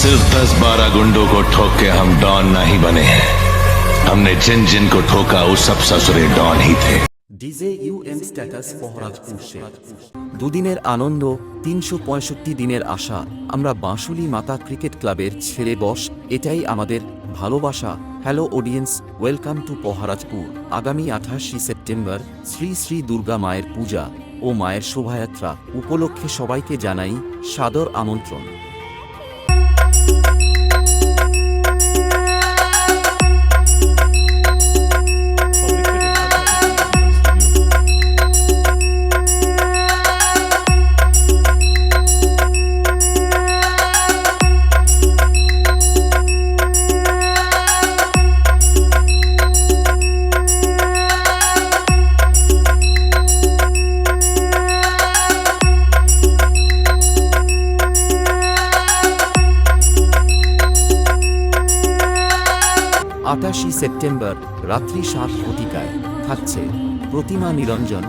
सिर्फ 10-12 गुंडों को ठोक के हम डॉन नहीं बने हैं। हमने जिन जिन को ठोका वो सब ससुरे डॉन ही थे। DJ UM status Paharajpur Sheikh. দুদিনের আনন্দ, 365 দিনের আশা। আমরা বাঁশুলি মাতা ক্রিকেট ক্লাবের ছেড়ে বস, এটাই আমাদের ভালোবাসা। Hello audience, welcome to Paharajpur. আগামী 28 সেপ্টেম্বর শ্রী শ্রী দুর্গা মায়ের পূজা ও মায়ের শোভাযাত্রা উপলক্ষে সবাইকে জানাই সাদর আমন্ত্রণ। সেপ্টেম্বর রাত্রি 7 ঘটিকায় থাকছে প্রতিমা নিরঞ্জন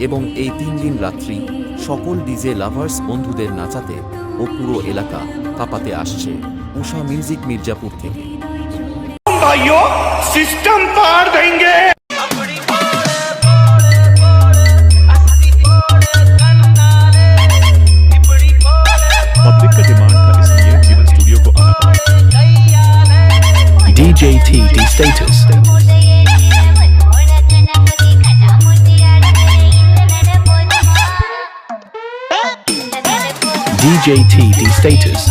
এবং এই 3 দিন রাত্রি সকল ডিজে লাভার্স বন্ধুদের নাচাতে ও পুরো এলাকা কাঁপাতে আসছে উষা মিউজিক মির্জাপুর থেকে। भाइयों सिस्टम पार देंगे। पब्लिक का डिमांड था, इसलिए जीवन स्टूडियो को आना पड़ा। DJ TD Status। DJ TD Status।